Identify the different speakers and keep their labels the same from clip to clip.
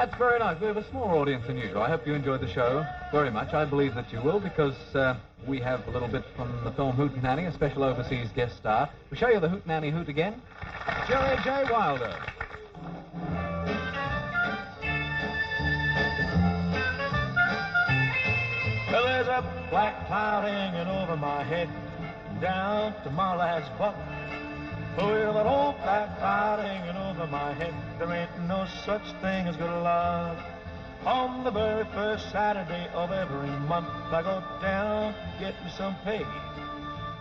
Speaker 1: That's very nice. We have a smaller audience than usual. I hope you enjoyed the show very much. I believe that you will, because we have a little bit from the film Hootenanny, a special overseas guest star. We'll show you the Hootenanny hoot again. Jerry J. Wilder.
Speaker 2: Well, there's a black cloud hanging over my head, down to my last buck. Well, that old black cloud hanging over my head, there ain't no such thing as good luck. On the very first Saturday of every month, I go down to get me some pay.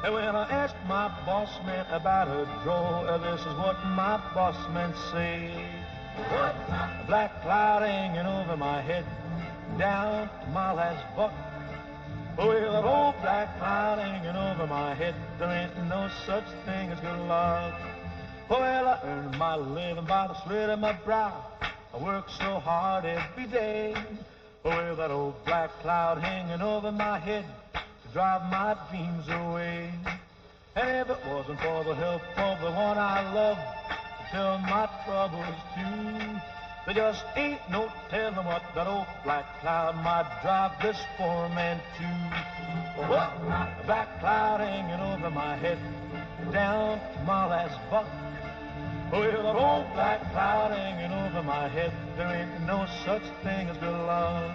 Speaker 2: And when I ask my boss man about a draw, this is what my boss man say. A black cloud hanging over my head, down to my last buck. Well, that old black cloud hanging over my head, there ain't no such thing as good luck. Well, I earn my living by the sweat of my brow. I work so hard every day. Well, that old black cloud hanging over my head to drive my dreams away. And if it wasn't for the help of the one I love to tell my troubles to, there just ain't no telling what that old black cloud might drive this poor man to. A black cloud hanging over my head, down to my last buck. Well, that old black cloud hanging over my head, there ain't no such thing as good luck.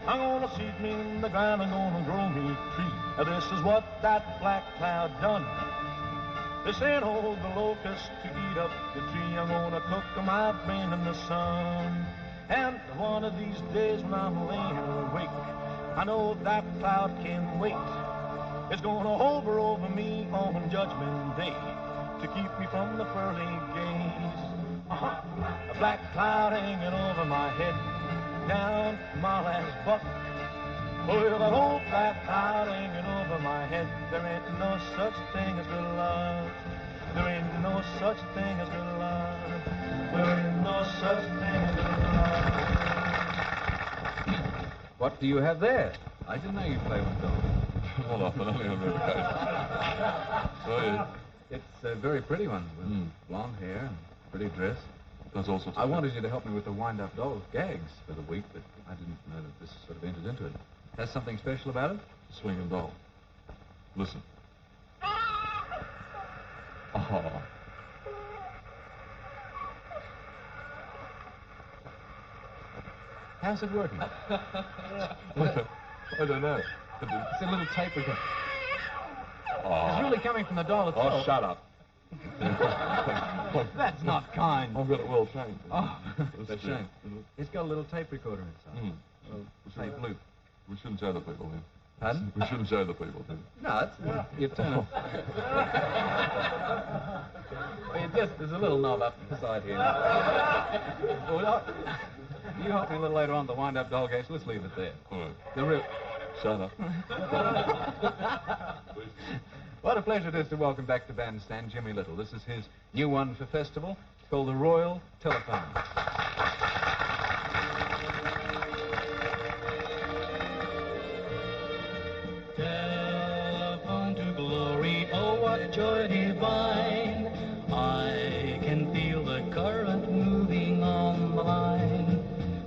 Speaker 2: I'm gonna seed me in the ground, I'm gonna grow me a tree. Now this is what that black cloud done. They sent all the locusts to eat up the tree. I'm gonna cook my brain in the sun. And one of these days when I'm laying awake, I know that cloud can wait. It's gonna hover over me on Judgment Day to keep me from the pearly gates. A black cloud hanging over my head, down to my last buck. Well, that old black cloud hanging over my head, there ain't no such thing as good luck. There ain't no such thing as good luck. There ain't no such thing as good luck.
Speaker 1: What do you have there? I didn't know you played with dolls.
Speaker 3: Well, often only on rare occasions. So, yeah.
Speaker 1: It's a very pretty one, with blonde hair and pretty dress.
Speaker 3: There's all sorts of
Speaker 1: I wanted you to help me with the wind-up doll gags for the week, but I didn't know that this sort of entered into it. Has something special about it?
Speaker 3: Swinging doll. Listen. Oh.
Speaker 1: How's it working?
Speaker 3: I don't know.
Speaker 1: It's a little tape recorder.
Speaker 3: Oh.
Speaker 1: It's really coming from the doll itself.
Speaker 3: Oh, shut up.
Speaker 1: That's not kind.
Speaker 3: I've got it well trained.
Speaker 1: Oh, that's a shame. It's got a little tape recorder inside. Tape loop.
Speaker 3: We shouldn't show the people then.
Speaker 1: Pardon?
Speaker 3: We shouldn't show the people then.
Speaker 1: No, it's... You turn it. There's a little knob up the side here. You help me a little later on the wind-up doll gags. Let's leave it there.
Speaker 3: All right.
Speaker 1: The real...
Speaker 3: Shut up.
Speaker 1: What a pleasure it is to welcome back to Bandstand Jimmy Little. This is his new one for festival. It's called the Royal Telephone.
Speaker 4: Telephone to glory, oh what joy divine. I can feel the current moving on the line.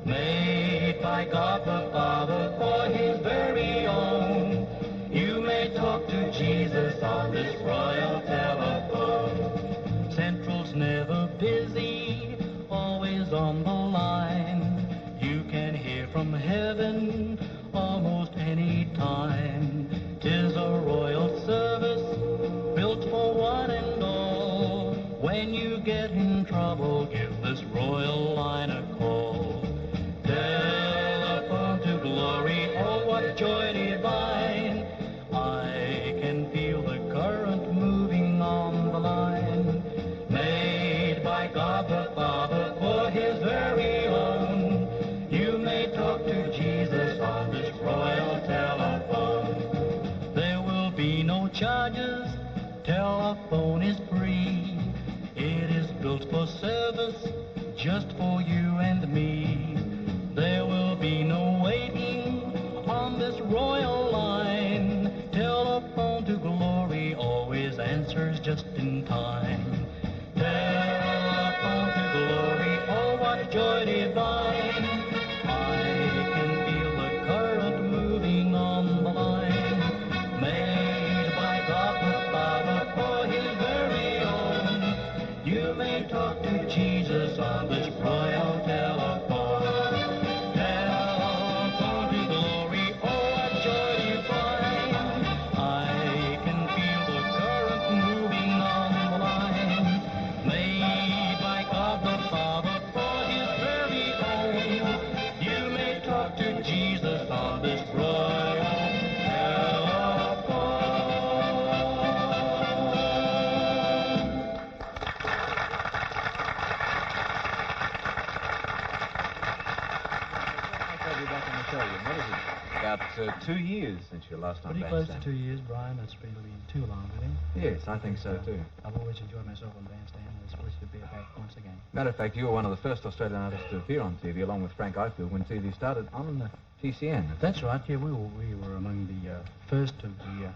Speaker 4: Made by God the Father for his very own. You may talk to Jesus on this royal telephone. Central's never busy, always on the line. You can hear from heaven almost any time. 'Tis a royal service built for one and all. When you get in trouble, give this royal line a call. Telephone to glory, oh what joy divine. I can feel the current moving on the line. Made by God the Father for his very own. You may talk to Jesus on this royal telephone. There will be no charges, telephone is free. It is built for service, just for you and me. There will be no waiting on this royal line. Telephone to glory always answers just in time. Telephone to glory, oh what joy divine.
Speaker 1: 2 years since your last time
Speaker 4: Pretty close to
Speaker 1: bandstand.
Speaker 4: 2 years, Brian. That's really too long, really.
Speaker 1: Yes, I think so too.
Speaker 4: I've always enjoyed myself on the bandstand. It's pleased to be back once again.
Speaker 1: Matter of fact, you were one of the first Australian artists to appear on TV, along with Frank Ifield, when TV started on TCN.
Speaker 4: That's right. Yeah, we were among the first of the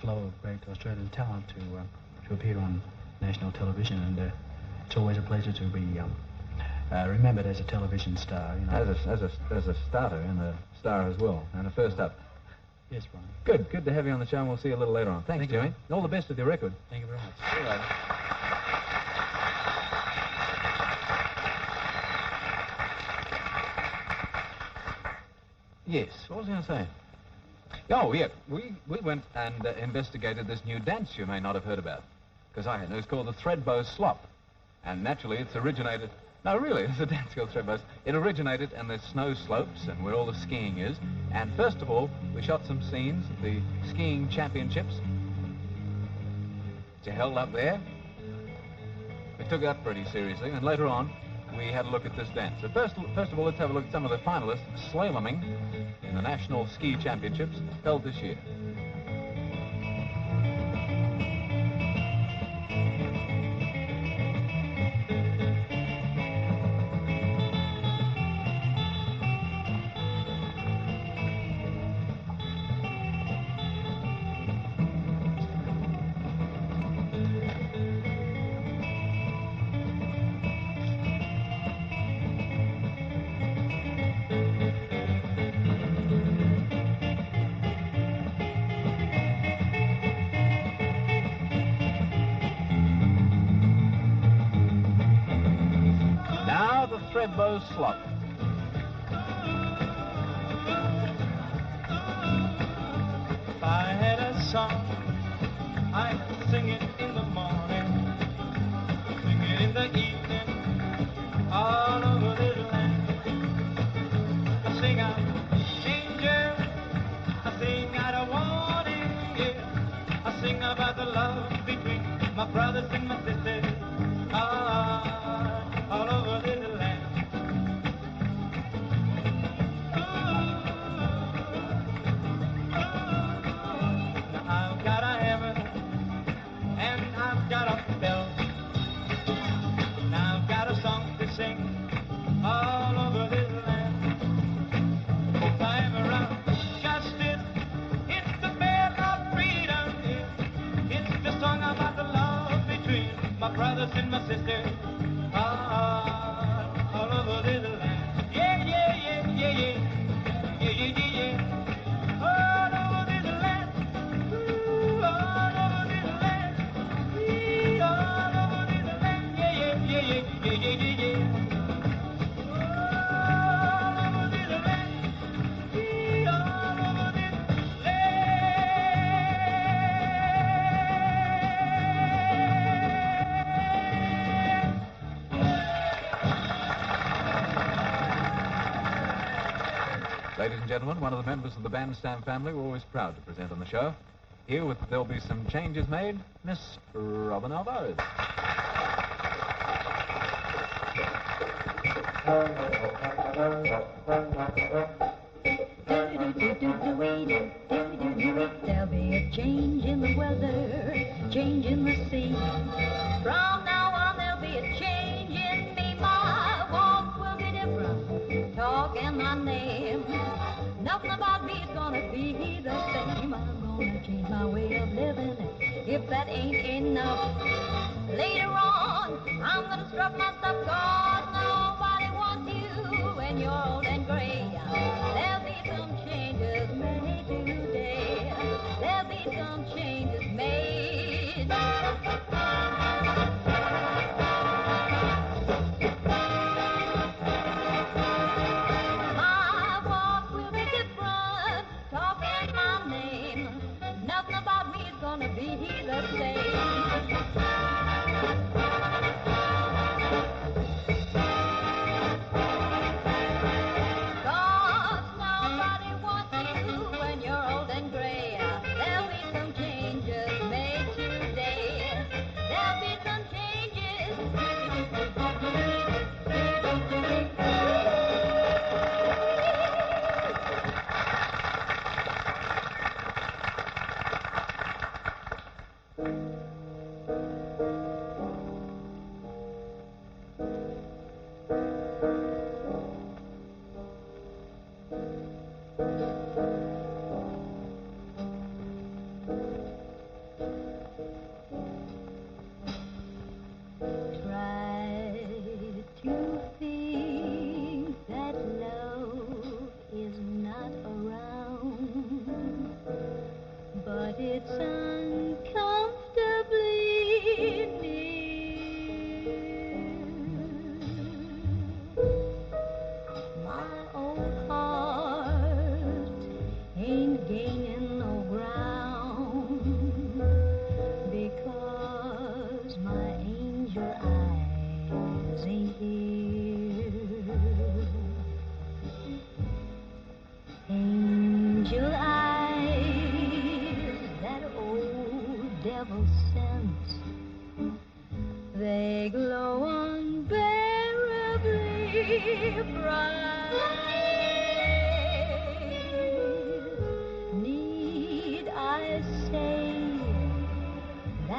Speaker 4: flow of great Australian talent to appear on national television, and it's always a pleasure to be remembered as a television star. You know.
Speaker 1: As a starter and a star as well, and a first up.
Speaker 4: Yes, Brian.
Speaker 1: Good to have you on the show, and we'll see you a little later on. Thanks,
Speaker 4: Thank you.
Speaker 1: Jimmy. All the best with your record.
Speaker 4: Thank you very much.
Speaker 1: See you later. Yes, what was I going to say? Oh, yeah, we went and investigated this new dance you may not have heard about. Because I hadn't. It was called the Threadbow Slop. And naturally, it's originated... No, really, it's a dance called Threadbow. It originated in the snow slopes and where all the skiing is. And first of all, we shot some scenes at the skiing championships. Which are held up there. We took that pretty seriously, and later on, we had a look at this dance. So first of all, let's have a look at some of the finalists slaloming in the National Ski Championships held this year. Threadbow Slop.
Speaker 2: If I had a song, I'd sing it in the morning, sing it in the evening, all over this land. I sing out danger, I sing out a warning, yeah. I sing about the love between my brothers and my sisters, all over this land. Brothers and my sisters, all over this land. Yeah, yeah, yeah, yeah, yeah, yeah, yeah, yeah, yeah. All over this land, ooh, all over this land, ooh, all over this land. Yeah, yeah, yeah, yeah, yeah, yeah, yeah, yeah. All over this land, ooh, all over this land.
Speaker 1: Ladies and gentlemen, one of the members of the Bandstand family we're always proud to present on the show. Here, there'll be some changes made, Miss Robin Alvarez.
Speaker 5: There'll be a change in the weather, change in the sea. From now on, there'll be a change in me. My walk will be different, talk and my name. Nothing about me is gonna be the same. I'm gonna change my way of living. If that ain't enough, later on, I'm gonna strut my stuff, 'cause nobody wants you when you're old and gray. There'll be some changes made today. There'll be some changes made. My walk will be different, talking my name. Nothing about me is gonna be the same. Nobody wants you when you're old and gray. There'll be some changes made today.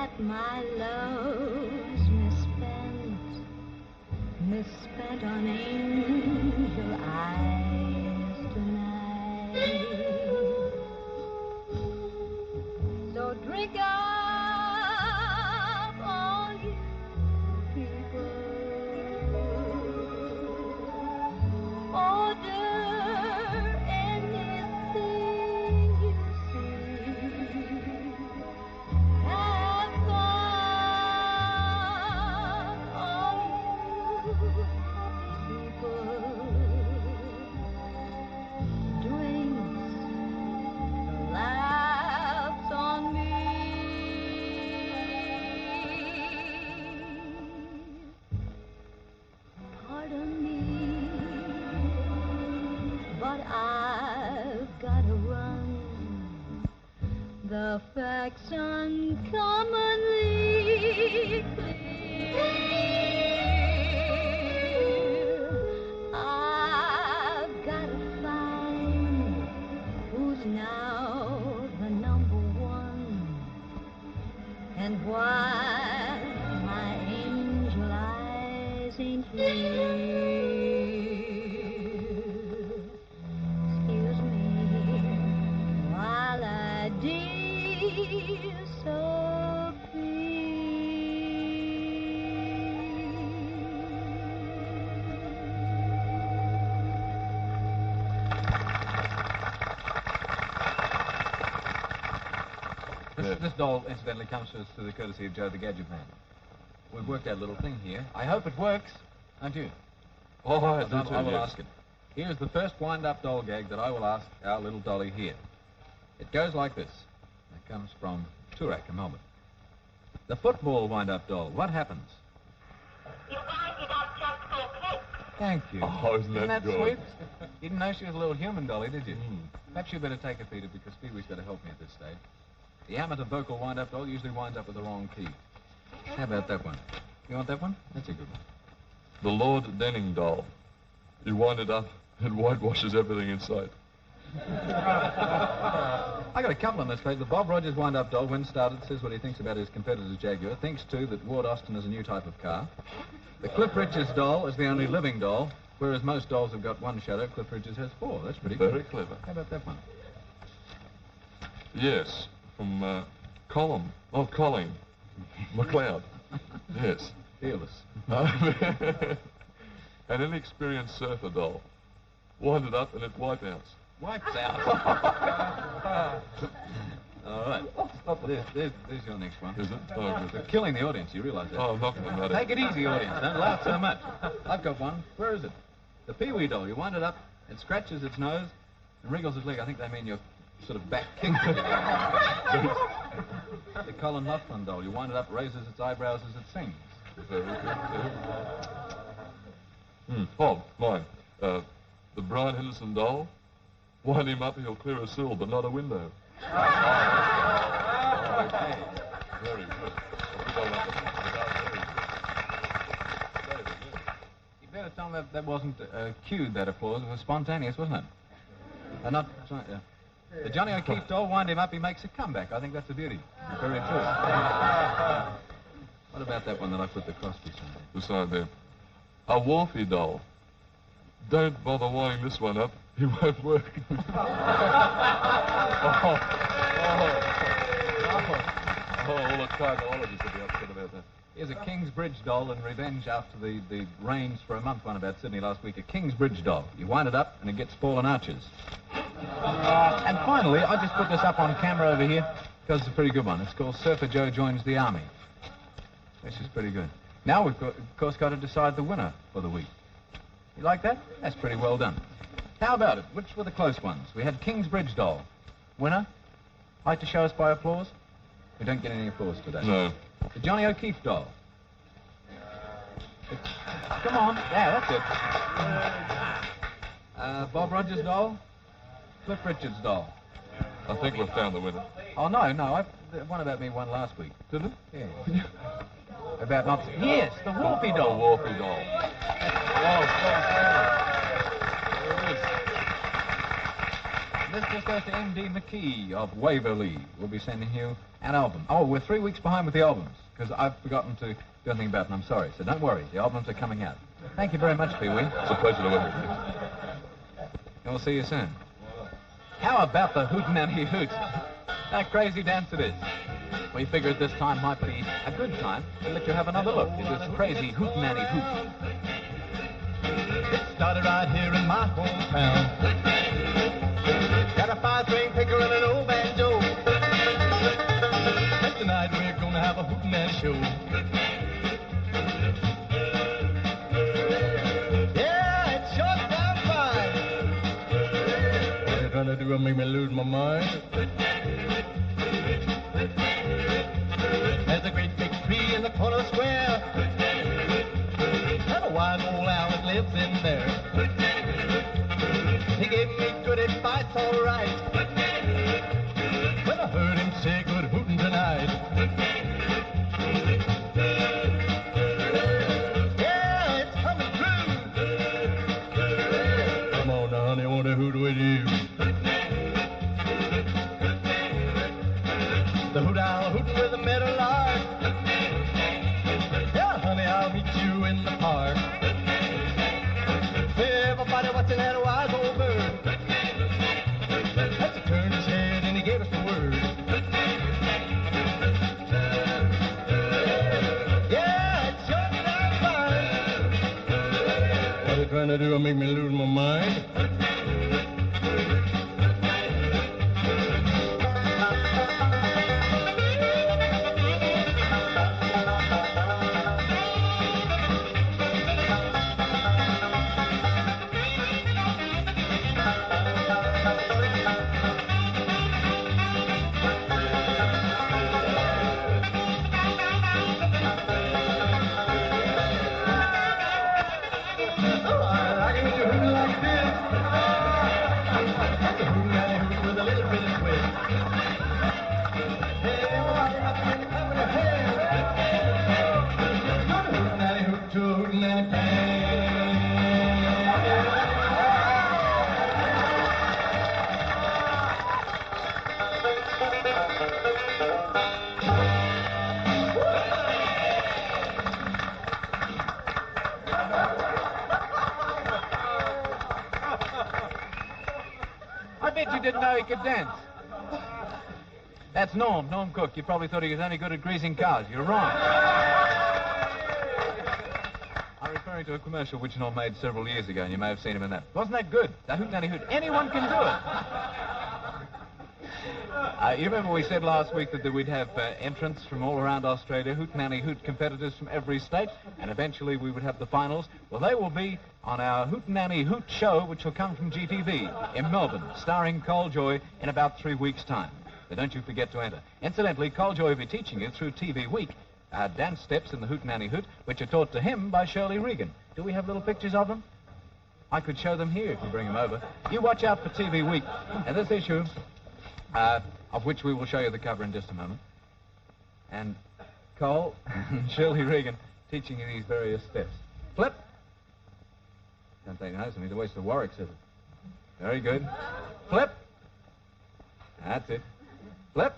Speaker 5: that my love's misspent on angel eyes tonight. So drink up, all you people. Order anything you see. Have fun, all you people. Drinks, laughs on me. Pardon me, but I've gotta run. The facts uncommonly clear. I've gotta find who's now the number one, and why my angel eyes ain't here. Excuse me while I
Speaker 1: This doll, incidentally, comes to us through the courtesy of Joe the Gadget Man. We've worked out a little thing here. I hope it works, don't you?
Speaker 3: Oh, I do
Speaker 1: I
Speaker 3: too,
Speaker 1: will
Speaker 3: yes.
Speaker 1: ask it. Here's the first wind-up doll gag that I will ask our little dolly here. It goes like this. It comes from Toorak in Melbourne. The football wind-up doll, what happens?
Speaker 6: You wind it up just for kicks.
Speaker 1: Thank you.
Speaker 3: Oh, isn't that good?
Speaker 1: sweet? You didn't know she was a little human dolly, did you? Perhaps you better take her, Peter, because Pee-wee's got to help me at this stage. The amateur vocal wind-up doll usually winds up with the wrong key. How about that one? You want that one? That's a good one.
Speaker 3: The Lord Denning doll. You wind it up, it whitewashes everything in sight.
Speaker 1: I got a couple on this page. The Bob Rogers wind-up doll, when started, says what he thinks about his competitor's Jaguar. Thinks, too, that Ward Austin is a new type of car. The Cliff Richards doll is the only living doll, whereas most dolls have got one shadow. Cliff Richards has four. That's pretty good.
Speaker 3: Very clever.
Speaker 1: How about that one?
Speaker 3: Yes, from Colin McLeod. Yes.
Speaker 1: Fearless.
Speaker 3: An inexperienced surfer doll. Wind it up and it wipeouts.
Speaker 1: Wipes out. All right. There's your next one.
Speaker 3: Is it? Oh,
Speaker 1: You're
Speaker 3: good.
Speaker 1: killing the audience, you realize that?
Speaker 3: Oh, I'm not going to matter.
Speaker 1: Take it easy, audience. Don't laugh so much. I've got one. Where is it? The Pee-wee doll. You wind it up, it scratches its nose and wriggles its leg. I think they mean your sort of back kicks it. The Colin Laughlin doll. You wind it up, raises its eyebrows as it sings.
Speaker 3: Very good. Oh, mine. The Brian Henderson doll. Wind him up, he'll clear a sill, but not a window.
Speaker 1: Okay.
Speaker 3: Very good.
Speaker 1: You better tell them that wasn't cued, that applause. It was spontaneous, wasn't it? The Johnny O'Keefe doll, wind him up, he makes a comeback. I think that's a beauty. Very true. What about that one that I put the cross beside?
Speaker 3: Beside there. A Wolfie doll. Don't bother winding this one up. He won't work. All the cardiologists will be upset about that.
Speaker 1: Here's a Kingsbridge doll in revenge after the rains for a month one about Sydney last week. A Kingsbridge doll. You wind it up and it gets fallen arches. And finally, I just put this up on camera over here because it's a pretty good one. It's called Surfer Joe Joins the Army. This is pretty good. Now we've, of course, got to decide the winner for the week. You like that? That's pretty well done. How about it? Which were the close ones? We had Kingsbridge doll. Winner? Like to show us by applause? We don't get any applause today.
Speaker 3: No.
Speaker 1: The Johnny O'Keefe doll. Come on. Yeah, that's it. Bob Rogers doll. Cliff Richards doll.
Speaker 3: I think we've found the winner.
Speaker 1: Oh, no. The one about me won last week.
Speaker 3: Did it?
Speaker 1: Yeah. About not... Yes, the Wolfie
Speaker 3: The
Speaker 1: doll.
Speaker 3: Wolfie doll.
Speaker 1: this just goes to M.D. McKee of Waverley. We'll be sending you an album. Oh, we're 3 weeks behind with the albums, because I've forgotten to do anything about it, and I'm sorry. So don't worry, the albums are coming out. Thank you very much, Pee-wee.
Speaker 3: It's a pleasure to work with you.
Speaker 1: And we'll see you soon. How about the Hootenanny Hoot? That crazy dance it is. We figured this time might be a good time to let you have another look at this crazy Hootenanny Hoot.
Speaker 2: It started right here in my hometown. Got a five-string picker and an old banjo. And tonight we're gonna have a hootenanny show. Yeah, it's sure sounds fine. What you trying to do? Make me lose my mind. There's a great big tree in the corner square. And a wise old owl that lives in there. He gave me good advice, all right. When I heard him say good hootin' tonight. Yeah, it's coming through. Come on now, honey, I want to hoot with you. The hoot owl hootin' with the meadowlark. Yeah, honey, I'll meet you in the park. Everybody watching that wise old bird. As he turned his head and he gave us the word. Yeah, it's sure sounds fine. What are you trying to do? Make me lose my mind.
Speaker 1: I bet you didn't know he could dance. That's Norm Cook. You probably thought he was only good at greasing cars. You're wrong. I'm referring to a commercial which Norm made several years ago, and you may have seen him in that. Wasn't that good? That Hootenanny Hoot. Anyone can do it. You remember we said last week that we'd have entrants from all around Australia, Hootenanny Hoot competitors from every state, and eventually we would have the finals. Well, they will be on our Hootenanny Hoot show, which will come from GTV in Melbourne, starring Col Joy in about 3 weeks' time. So don't you forget to enter. Incidentally, Col Joy will be teaching you through TV Week dance steps in the Hootenanny Hoot, which are taught to him by Shirley Regan. Do we have little pictures of them? I could show them here if you bring them over. You watch out for TV Week. And this issue, of which we will show you the cover in just a moment. And Cole and Shirley Regan teaching you these various steps. Flip. Don't take notice of me. The waste of Warwick says it. Very good. Flip. That's it. Flip.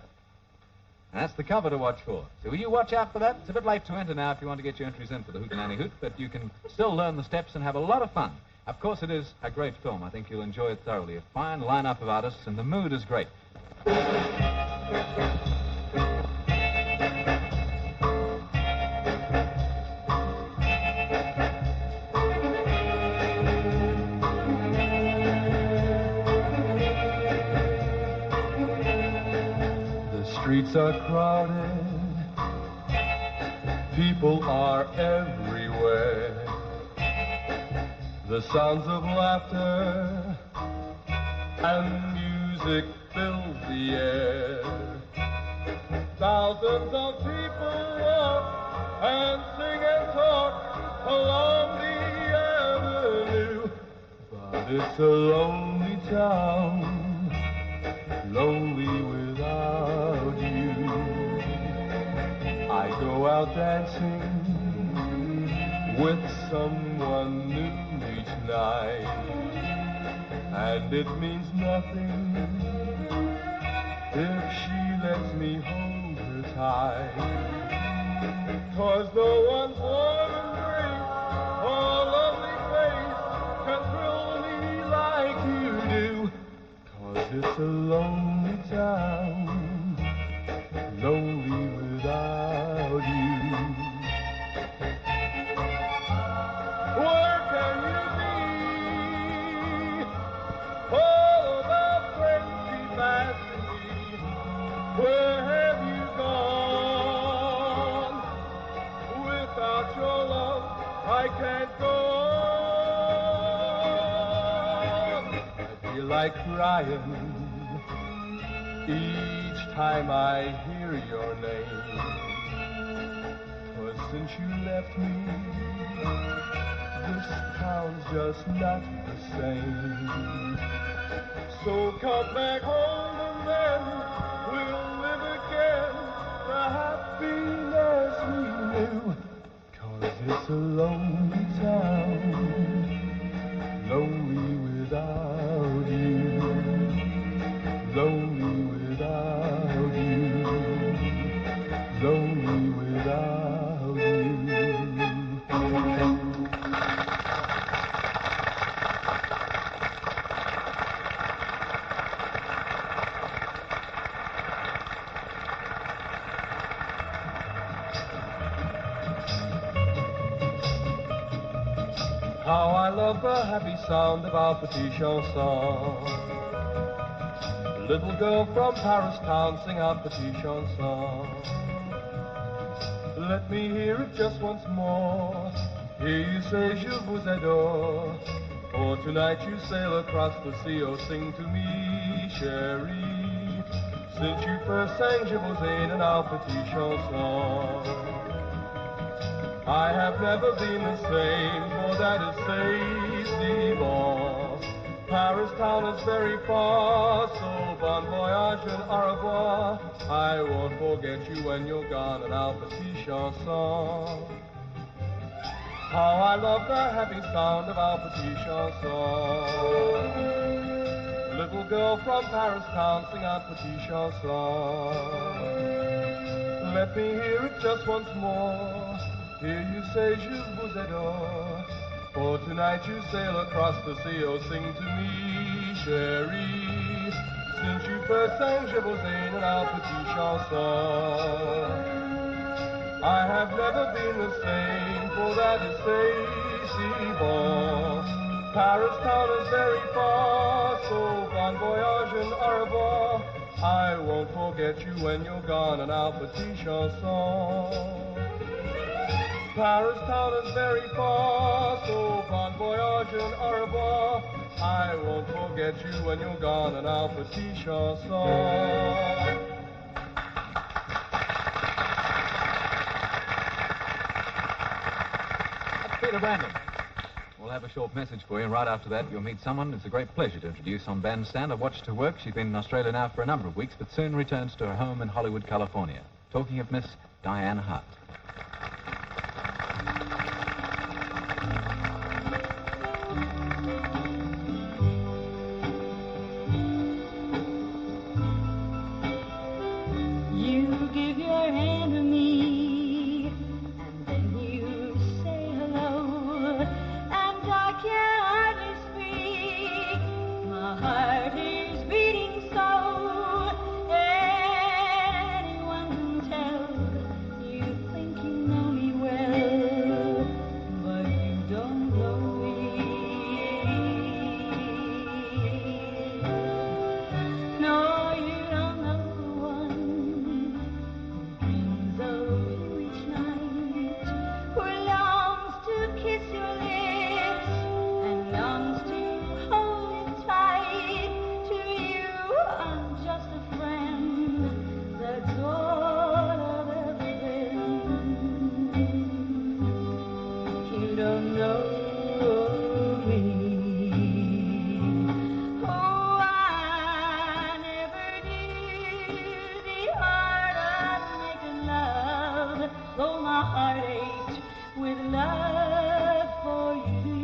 Speaker 1: And that's the cover to watch for. So will you watch out for that? It's a bit late to enter now if you want to get your entries in for the Hootenanny Hoot, but you can still learn the steps and have a lot of fun. Of course, it is a great film. I think you'll enjoy it thoroughly. A fine lineup of artists, and the mood is great.
Speaker 2: The streets are crowded, people are everywhere. The sounds of laughter and music fill the air. Thousands of people walk and sing and talk along the avenue. But it's a lonely town, lonely without you. I go out dancing with someone new each night. and it means nothing if she lets me hold her tight. 'Cause no one's warm embrace or lovely face can thrill me like you do. 'Cause it's a lonely town, lonely without you. Where can you be? All of our friends keep asking me, where have you gone? Without your love, I can't go on. I feel like crying each time I hear your name. 'Cause since you left me, this town's just not the same. So come back home and then we'll live again the happiness we knew. 'Cause it's a lonely town, lonely without you. Lonely without you. Lonely without you. How I love the happy sound of our petit chanson. Little girl from Paris town, sing out petit chanson. Let me hear it just once more. Hear you say je vous adore. For tonight you sail across the sea. Oh, sing to me, chérie. Since you first sang je vous aime in our petit chanson. I have never been the same, for that is say si bon. Paris town is very far, so bon voyage and au revoir. I won't forget you when you're gone in our petit chanson. How I love the happy sound of our petit chanson. Little girl from Paris town, sing out petit chanson. Let me hear it just once more. Hear you say je vous adore. For tonight you sail across the sea. Oh, sing to me, chérie. Since you first sang je vous aime in our petit chanson. I have never been the same, for that is say si bon. Paris town is very far, so bon voyage and au revoir. I won't forget you when you're gone in our petit chanson. Paris town is very far, so bon voyage and au revoir. I won't forget you when you're gone in our petit chanson.
Speaker 1: Peter Brandon. We'll have a short message for you. Right after that, you'll meet someone it's a great pleasure to introduce on Bandstand. I've watched her work. She's been in Australia now for a number of weeks, but soon returns to her home in Hollywood, California. Talking of Miss Diane Hart.
Speaker 5: with love for you.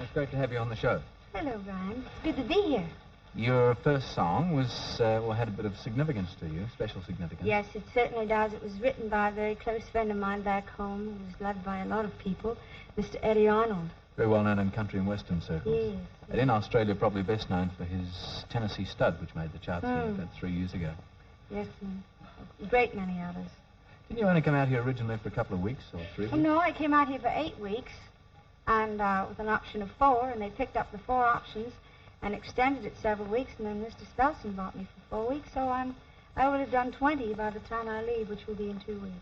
Speaker 1: it's great to have you on the show.
Speaker 7: Hello, Brian. It's good to be here.
Speaker 1: Your first song had a bit of significance to you, special significance.
Speaker 7: Yes, it certainly does. It was written by a very close friend of mine back home who was loved by a lot of people, Mr. Eddie Arnold.
Speaker 1: Very well known in country and western circles.
Speaker 7: Yes.
Speaker 1: And in Australia, probably best known for his Tennessee Stud, which made the charts here about 3 years ago.
Speaker 7: Yes, and a great many others.
Speaker 1: Didn't you only come out here originally for a couple of weeks or 3 weeks?
Speaker 7: Oh, no, I came out here for 8 weeks, and with an option of 4, and they picked up the 4 options and extended it several weeks, and then Mr. Spelson bought me for 4 weeks, so I would have done 20 by the time I leave, which will be in 2 weeks.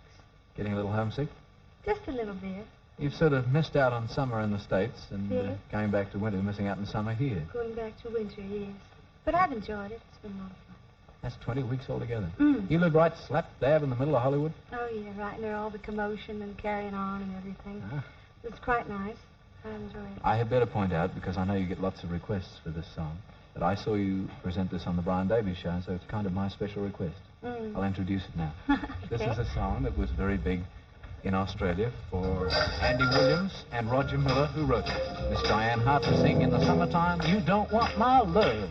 Speaker 1: Getting a little homesick?
Speaker 7: Just a little bit.
Speaker 1: You've sort of missed out on summer in the States and
Speaker 7: Yes.
Speaker 1: going back to winter, missing out on summer here.
Speaker 7: Going back to winter, yes. But I've enjoyed it. It's been a lot of fun.
Speaker 1: That's 20 weeks altogether.
Speaker 7: Mm.
Speaker 1: You live right slap dab in the middle of Hollywood?
Speaker 7: Oh, yeah, right near all the commotion and carrying on and everything.
Speaker 1: Ah.
Speaker 7: It's quite nice. I enjoy it.
Speaker 1: I had better point out, because I know you get lots of requests for this song, that I saw you present this on the Brian Davies show, so it's kind of my special request. I'll introduce it now. This is a song that was very big in Australia for Andy Williams and Roger Miller, who wrote it. Miss Diane Harper sing in the summertime, You Don't Want My Love.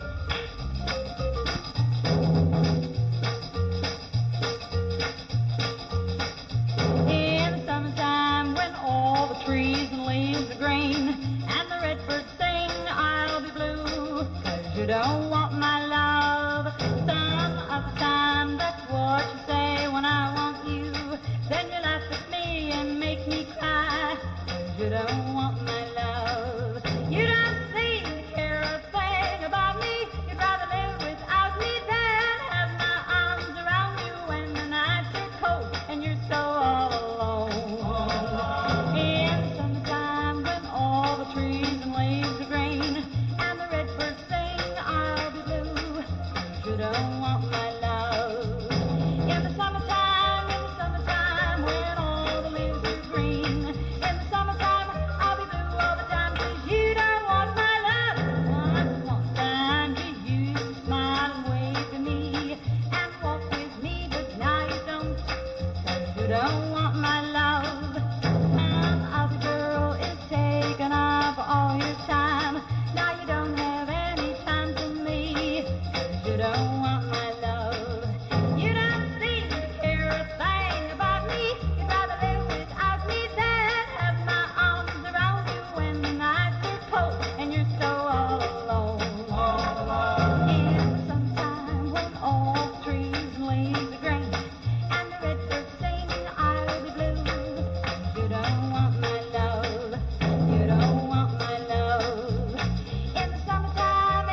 Speaker 5: In the summertime when all the trees and leaves are green and the redbirds sing, I'll be blue, 'cause you don't want my love. Some of the time, that's what you say when I want you. Then you laugh at me and make me cry, 'cause you don't want my love. You don't seem to care a thing about me. You'd rather live without me than have my arms around you when the nights are cold and you're so all alone. In the summertime when all the trees and leaves are green and the redbirds sing, I'll be blue, 'cause you don't want my love. In the summertime when all the leaves are green, in the summertime I'll be blue all the time, 'cause you don't want my love. Once upon a time you used to smile and wave to me and walk with me, but now you don't, 'cause you don't want my love. Some other girl is taking up all your time. Now you don't have any time for me, 'cause you don't want my love. You don't seem to care a thing about me. You'd rather live without me than have my arms around you when the nights are cold and you're so all alone. In the summertime when all the trees and leaves are green and the redbirds sing, I'll be blue, 'cause you don't want my love. You don't want my love. In the summertime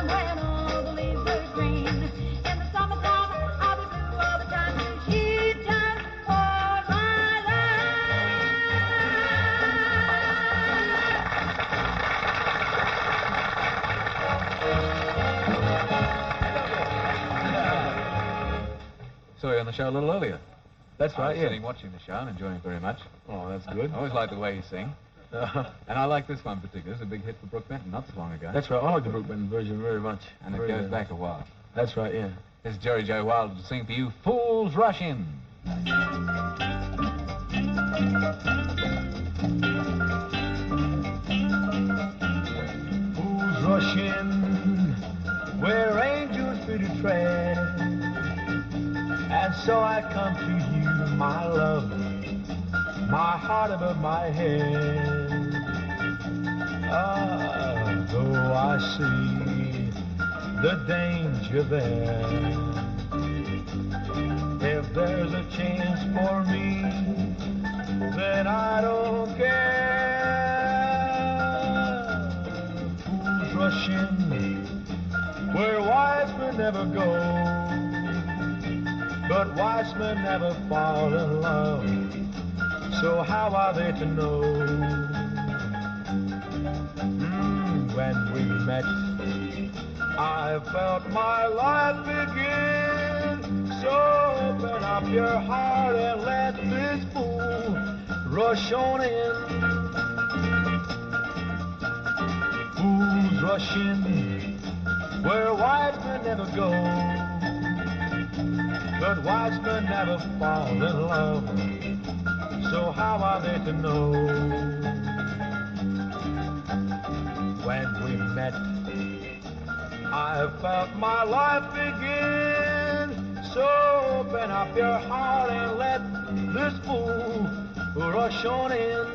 Speaker 5: when all the leaves are green, in the summertime I'll be blue all the time, 'cause you don't want my love.
Speaker 1: Saw you on the show a little earlier.
Speaker 2: That's
Speaker 1: I
Speaker 2: right,
Speaker 1: was
Speaker 2: yeah.
Speaker 1: sitting watching the show and enjoying it very much.
Speaker 2: Oh, that's good.
Speaker 1: I always like the way you sing. And I like this one particularly. It's a big hit for Brooke Benton not so long ago.
Speaker 2: That's right. I like the Brooke Benton version very much.
Speaker 1: And it
Speaker 2: Very,
Speaker 1: goes
Speaker 2: very
Speaker 1: back
Speaker 2: much.
Speaker 1: a while.
Speaker 2: That's right, yeah.
Speaker 1: This is Jerry Joe Wilder to sing for you, Fools Rush In.
Speaker 2: Fools rush in where angels feet to tread, and so I come to you, my love, my heart above my head. Ah, though I see the danger there, if there's a chance for me, then I don't care. Fools rush in where wise men never go, but wise men never fall in love. So how are they to know? When we met, I felt my life begin. So open up your heart and let this fool rush on in. Fools rush in where wise men never go, but wise men never fall in love. So how are they to know? met. I felt my life begin. So open up your heart and let this fool rush on in.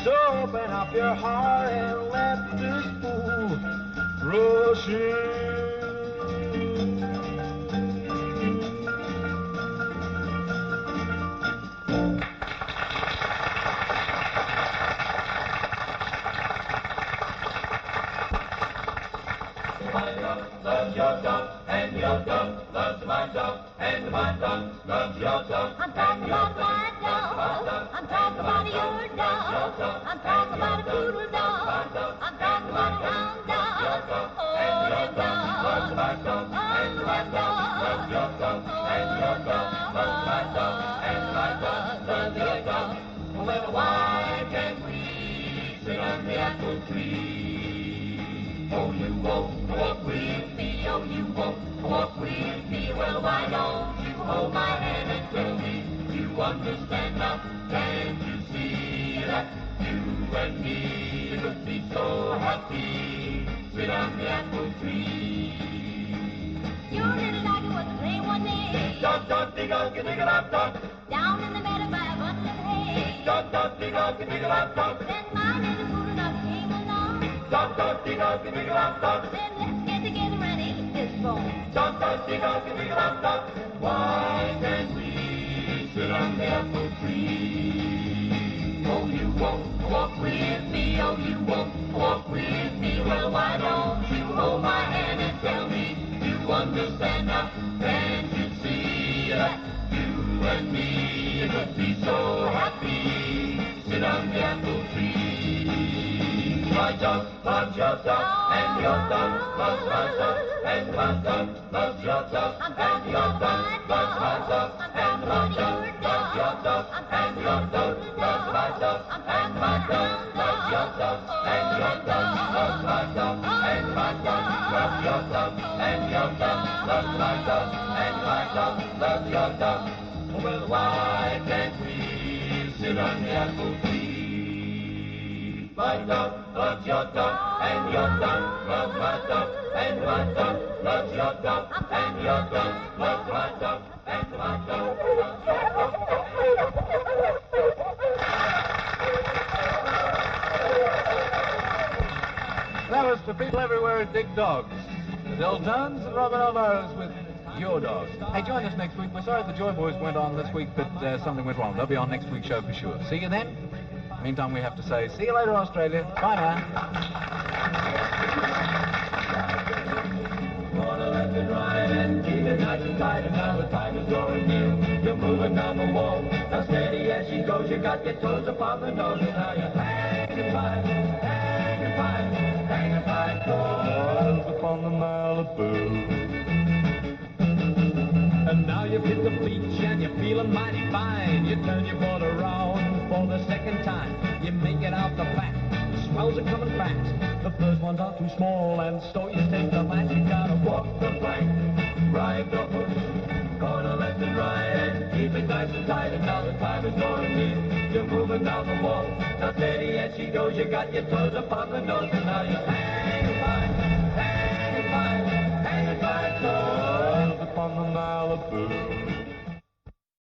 Speaker 2: So open up your heart and let this fool rush in.
Speaker 3: Loves your dog, and your dog loves my dog, and my dog loves your dog.
Speaker 5: I'm talking about my dog. I'm talking about your dog. I'm talking about a poodle dog. I'm talking about a hound dog. Oh, them dogs.
Speaker 3: Loves my dog, and my dog loves your dog, and your dog loves my dog, and my dog loves your dog. Well, why can't we sit on the apple tree? Oh, you won't walk with me, oh, you won't walk with me. Well, why don't you hold my hand and tell me you understand now? Can't you see that you and me would be so happy? Sit on the apple tree.
Speaker 5: Your little doggy was playing one day.
Speaker 3: Dog, dog, dig, dog, dig, dog, dog.
Speaker 5: Down in the meadow by a bundle of hay.
Speaker 3: Dog, dog, dig, dog, dig, dog, dog.
Speaker 5: Then my little poodle dog came along.
Speaker 3: Dog, dog, dig, dog, dig, dog, dog.
Speaker 5: Said, let's get together and eat this bone.
Speaker 3: Dog, dog, dig, dog, dig, dog, dog. Why can't we sit on the apple tree? Oh, you won't walk with me, oh, you won't walk with me. Well, why don't you hold my hand and tell me you understand now? Can't you see that you and me could be so happy? Sit on the apple tree. My dog loves your dog, and your dog loves my dog, and my dog loves your dog, and your dog loves my dog, and my dog loves your dog, and your dog loves my dog, and my dog loves your dog, and your dog loves my dog, and my dog loves your dog, and your dog loves my dog, and my dog loves your dog. Well, why can't we sit on the apple tree? My dog loves your dog, and your dog loves my dog, and my dog loves your dog, and your dog loves my dog, and my dog loves your dog.
Speaker 1: That was for people everywhere who dig dogs. The Del Jones and Robin Alvarez with Your Dog. Hey, join us next week. We're sorry the Joy Boys went on this week, but something went wrong. They'll be on next week's show for sure. See you then. Meantime, we have to say, see you later, Australia. Bye now.
Speaker 2: Wanna let it ride and keep it nice and tight, and now the time is going new. You're moving down the wall, now steady as she goes. You got your toes upon the nose, and now you're hanging tight, hanging tight, hanging tight. Toes upon the Malibu. And now you've hit the beach and you're feeling mighty fine. You turn your boat around for the second time. You make it out the back. The swells are coming fast. The first ones are too small, and so you take the last. You gotta walk the plank, ride the hook, gonna let it ride and keep it nice and tight. And now the time is going in. You're moving down the wall. Now steady as she goes. You got your toes upon the nose, and now you're hanging fine, hanging fine, hanging fine. Toes upon the Malibu.